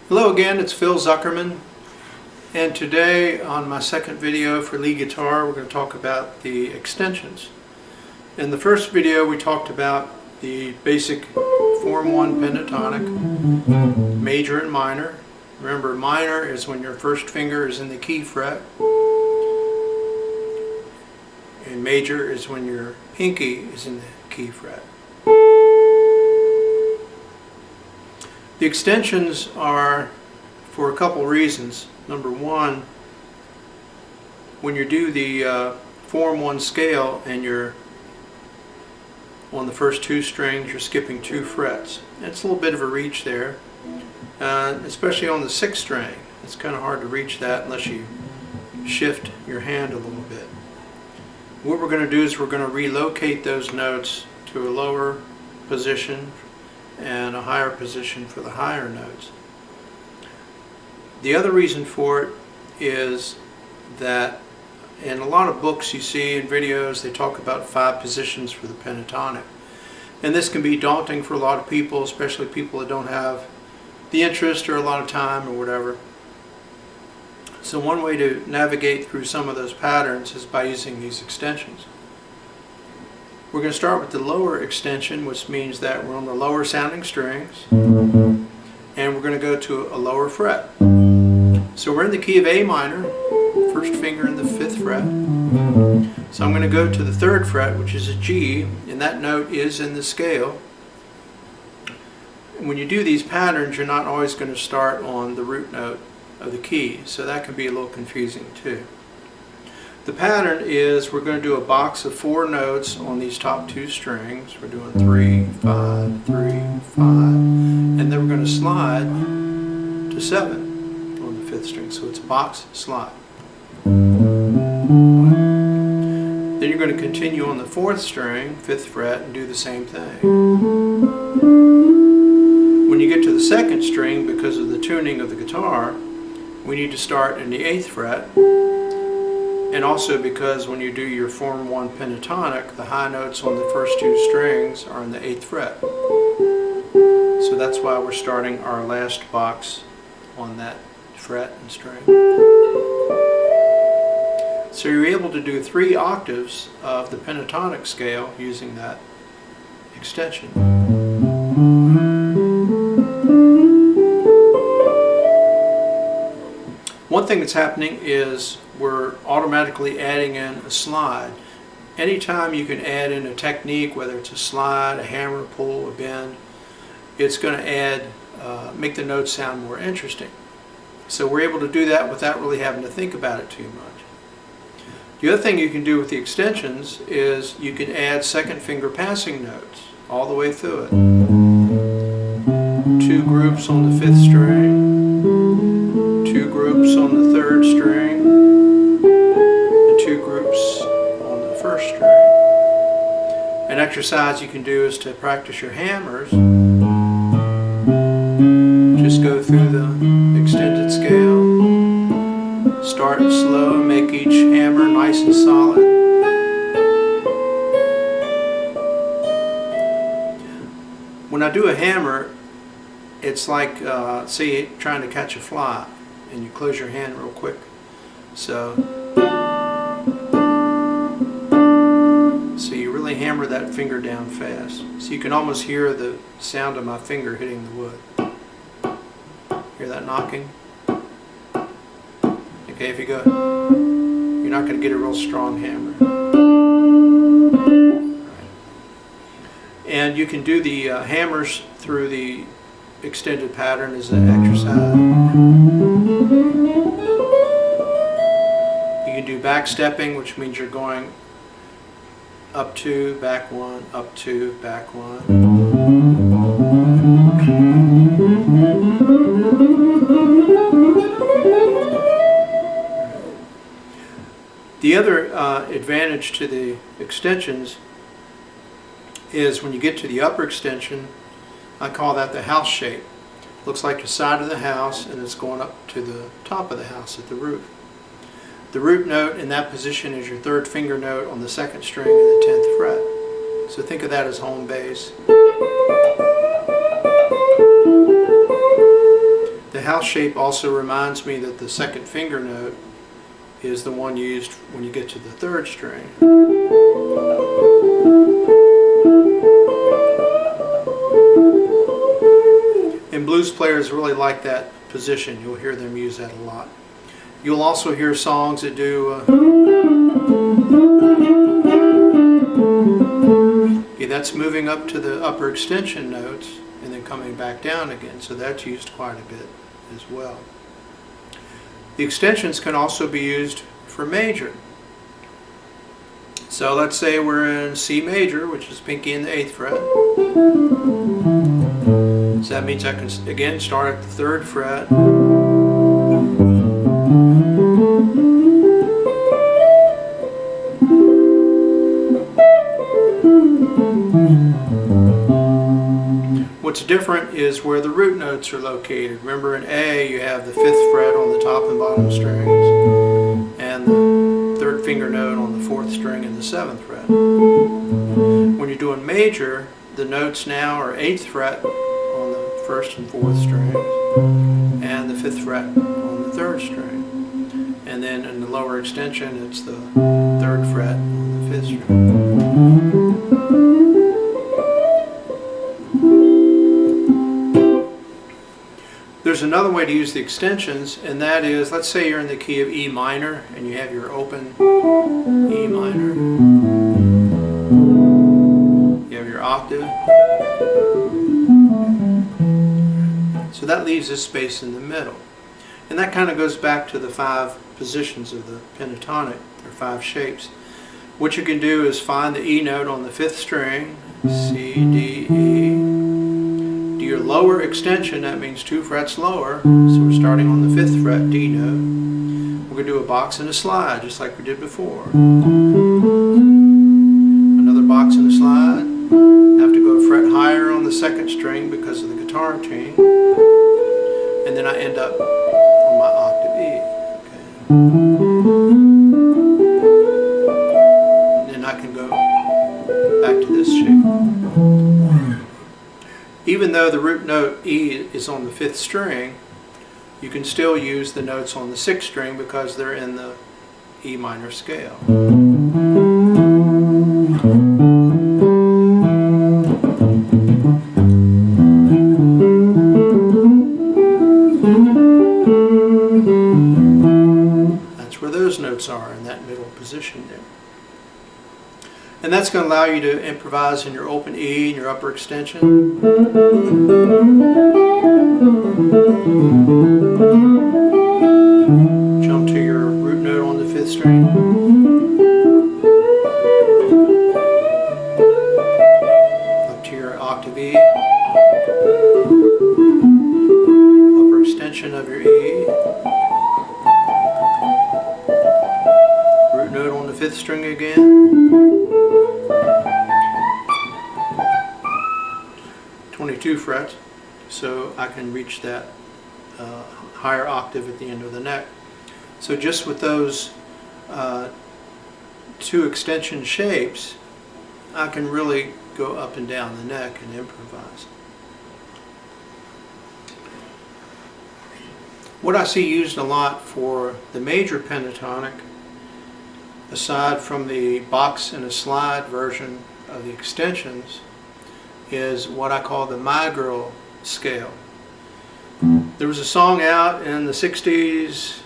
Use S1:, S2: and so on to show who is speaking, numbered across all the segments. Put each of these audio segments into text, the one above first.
S1: Hello again, it's Phil Zuckerman, and today on my second video for lead guitar we're going to talk about the extensions. In the first video we talked about the basic form 1 pentatonic, major and minor. Remember, minor is when your first finger is in the key fret, and major is when your pinky is in the key fret. The extensions are for a couple reasons. Number one, when you do the form 1 scale and you're on the first two strings, you're skipping 2 frets. It's a little bit of a reach there, especially on the 6th string. It's kind of hard to reach that unless you shift your hand a little bit. What we're going to do is we're going to relocate those notes to a lower position and a higher position for the higher notes. The other reason for it is that in a lot of books you see in videos they talk about 5 positions for the pentatonic, and this can be daunting for a lot of people, especially people that don't have the interest or a lot of time or whatever. So one way to navigate through some of those patterns is by using these extensions. We're going to start with the lower extension, which means that we're on the lower sounding strings, and we're going to go to a lower fret. So we're in the key of A minor, first finger in the 5th fret. So I'm going to go to the 3rd fret, which is a G, and that note is in the scale. And when you do these patterns, you're not always going to start on the root note of the key, so that can be a little confusing too. The pattern is we're going to do a box of 4 notes on these top 2 strings. We're doing 3, 5, 3, 5, and then we're going to slide to 7 on the 5th string. So it's box, slide. Then you're going to continue on the 4th string, 5th fret, and do the same thing. When you get to the 2nd string, because of the tuning of the guitar, we need to start in the 8th fret. And also because when you do your form 1 pentatonic, the high notes on the first 2 strings are in the 8th fret. So that's why we're starting our last box on that fret and string. So you're able to do 3 octaves of the pentatonic scale using that extension. One thing that's happening is we're automatically adding in a slide. Anytime you can add in a technique, whether it's a slide, a hammer, pull, a bend, it's going to add, make the notes sound more interesting. So we're able to do that without really having to think about it too much. The other thing you can do with the extensions is you can add 2nd finger passing notes all the way through it. 2 groups on the 5th string, 2 groups on the 3rd string, and 2 groups on the 1st string. An exercise you can do is to practice your hammers. Just go through the extended scale. Start slow and make each hammer nice and solid. When I do a hammer, it's like, say, trying to catch a fly, and you close your hand real quick. So you really hammer that finger down fast. So you can almost hear the sound of my finger hitting the wood. Hear that knocking? Okay, if you go, you're not going to get a real strong hammer. Right. And you can do the hammers through the extended pattern as an exercise. You can do back stepping, which means you're going up 2, back 1, up 2, back 1. The other advantage to the extensions is when you get to the upper extension, I call that the house shape. Looks like the side of the house, and it's going up to the top of the house at the roof. The root note in that position is your 3rd finger note on the 2nd string and the 10th fret. So think of that as home base. The house shape also reminds me that the second finger note is the one used when you get to the third string. And blues players really like that position. You'll hear them use that a lot. You'll also hear songs that do that's moving up to the upper extension notes and then coming back down again. So that's used quite a bit as well. The extensions can also be used for major. So let's say we're in C major, which is pinky in the 8th fret. So that means I can again start at the 3rd fret. What's different is where the root notes are located. Remember in A you have the 5th fret on the top and bottom strings and the 3rd finger note on the 4th string and the 7th fret. When you're doing major, the notes now are 8th fret on the 1st and 4th strings and the 5th fret on the 3rd string. And then in the lower extension it's the 3rd fret on the 5th string. There's another way to use the extensions, and that is, let's say you're in the key of E minor and you have your open E minor. You have your octave. So that leaves this space in the middle. And that kind of goes back to the 5 positions of the pentatonic, or 5 shapes. What you can do is find the E note on the 5th string, C, D, E. Do your lower extension, that means 2 frets lower, so we're starting on the 5th fret, D note. We're going to do a box and a slide, just like we did before. Another box and a slide. Have to go a fret higher on the 2nd string because of the guitar tuning. And then I end up on my octave E. Okay. And then I can go back to this shape. Even though the root note E is on the 5th string, you can still use the notes on the 6th string because they're in the E minor scale. That's where those notes are, in that middle position there. And that's going to allow you to improvise in your open E and your upper extension. Jump to your root note on the 5th string. Up to your octave E. Upper extension of your E. Root note on the 5th string again. 22 frets, so I can reach that higher octave at the end of the neck. So just with those 2 extension shapes, I can really go up and down the neck and improvise. What I see used a lot for the major pentatonic, aside from the box and a slide version of the extensions, is what I call the My Girl scale. There was a song out in the 60s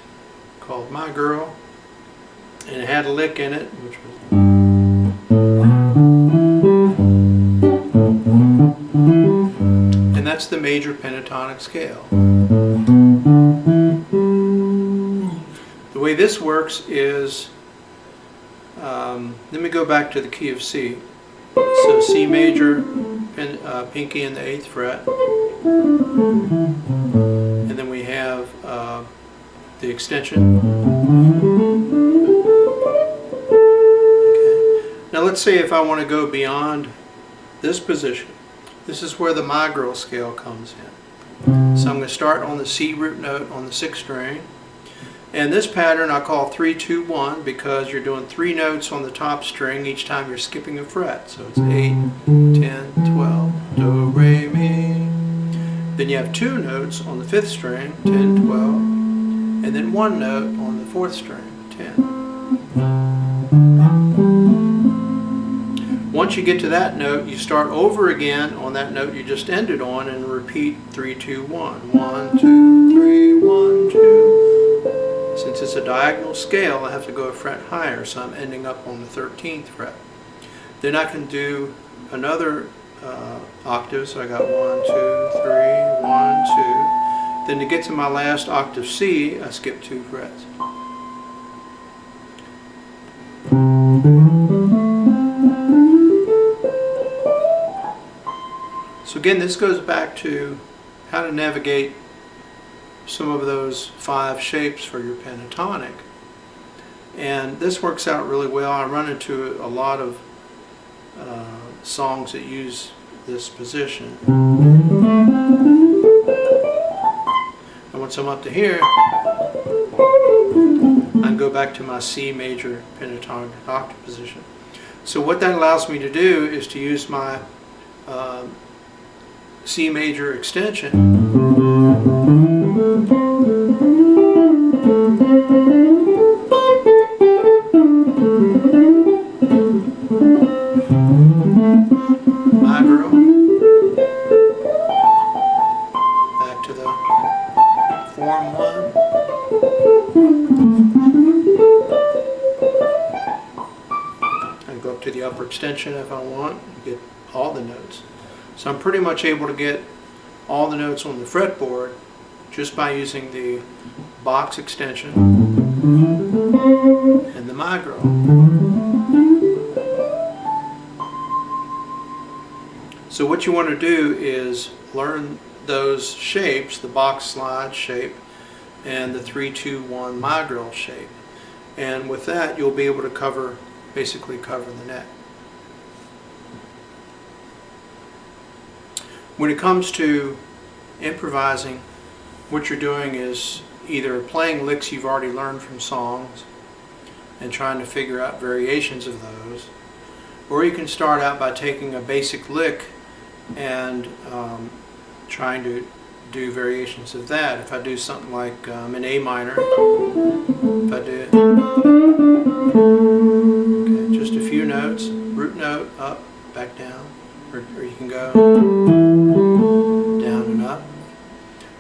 S1: called My Girl, and it had a lick in it, which was, and that's the major pentatonic scale. The way this works is, let me go back to the key of C. So C major, pinky in the 8th fret, and then we have the extension. Okay. Now let's say if I want to go beyond this position, this is where the My Girl scale comes in. So I'm going to start on the C root note on the 6th string. And this pattern I call 3-2-1 because you're doing 3 notes on the top string each time you're skipping a fret. So it's 8, 10, 12, do, re, mi. Then you have 2 notes on the 5th string, 10, 12, and then 1 note on the 4th string, 10. Once you get to that note, you start over again on that note you just ended on and repeat 3, 2, 1. 1, 2, 3, 1, 2. Since it's a diagonal scale, I have to go a fret higher, so I'm ending up on the 13th fret. Then I can do another octave, so I got 1, 2, 3, 1, 2. Then to get to my last octave C, I skip 2 frets. So again, this goes back to how to navigate some of those 5 shapes for your pentatonic. And this works out really well. I run into a lot of songs that use this position. And once I'm up to here, I can go back to my C major pentatonic octave position. So what that allows me to do is to use my C major extension micro back to the form 1. I can go up to the upper extension if I want and get all the notes. So I'm pretty much able to get all the notes on the fretboard just by using the box extension and the micro. So what you want to do is learn those shapes, the box slide shape and the 3, 2, 1 micro shape. And with that you'll be able to basically cover the neck. When it comes to improvising, what you're doing is either playing licks you've already learned from songs and trying to figure out variations of those, or you can start out by taking a basic lick and trying to do variations of that. If I do something like in A minor, if I do just a few notes, root note, up, back down, or you can go down and up.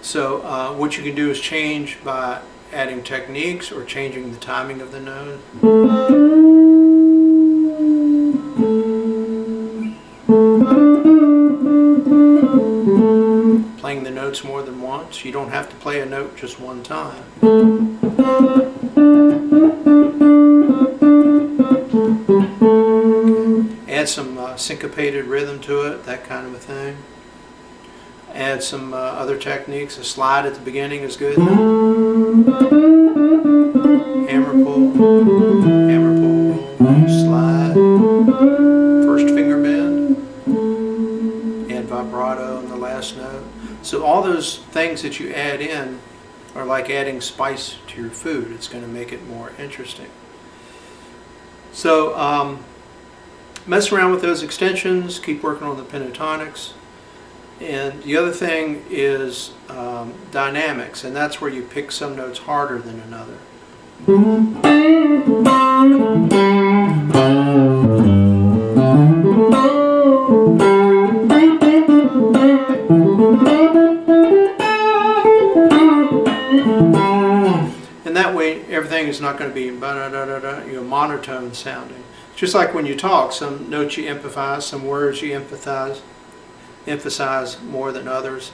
S1: So what you can do is change by adding techniques or changing the timing of the note. Playing the notes more than once. You don't have to play a note just one time. Okay. Add some syncopated rhythm to it, that kind of a thing. Add some other techniques. A slide at the beginning is good. Hammer pull, slide, first finger bend, add vibrato on the last note. So all those things that you add in are like adding spice to your food. It's going to make it more interesting. So mess around with those extensions, keep working on the pentatonics. And the other thing is dynamics, and that's where you pick some notes harder than another. And that way everything is not going to be monotone sounding. Just like when you talk, some notes you emphasize, some words you emphasize more than others.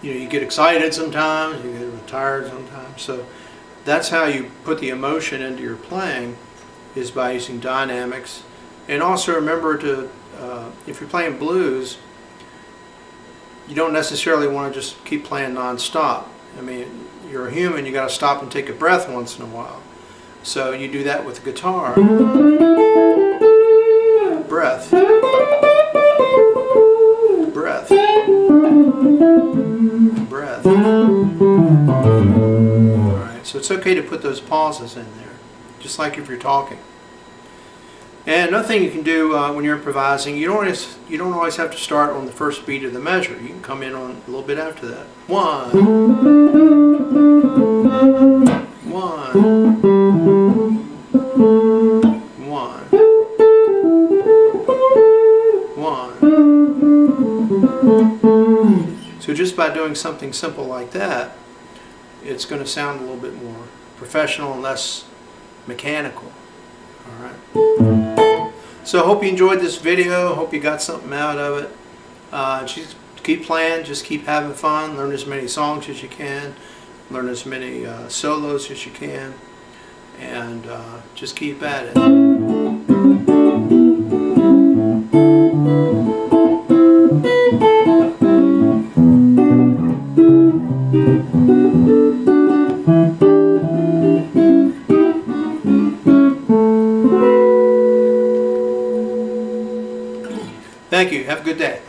S1: You get excited sometimes, you get tired sometimes. So that's how you put the emotion into your playing, is by using dynamics. And also remember to, if you're playing blues, you don't necessarily want to just keep playing non-stop. I mean, you're a human, you got to stop and take a breath once in a while. So you do that with the guitar. Breath. Breath. Breath. Alright, so it's okay to put those pauses in there, just like if you're talking. And another thing you can do when you're improvising, you don't always have to start on the first beat of the measure. You can come in on a little bit after that. 1, 1, 1, 1. So just by doing something simple like that, it's going to sound a little bit more professional and less mechanical. All right. So I hope you enjoyed this video. Hope you got something out of it. Just keep playing. Just keep having fun. Learn as many songs as you can. Learn as many solos as you can. And just keep at it. Thank you. Have a good day.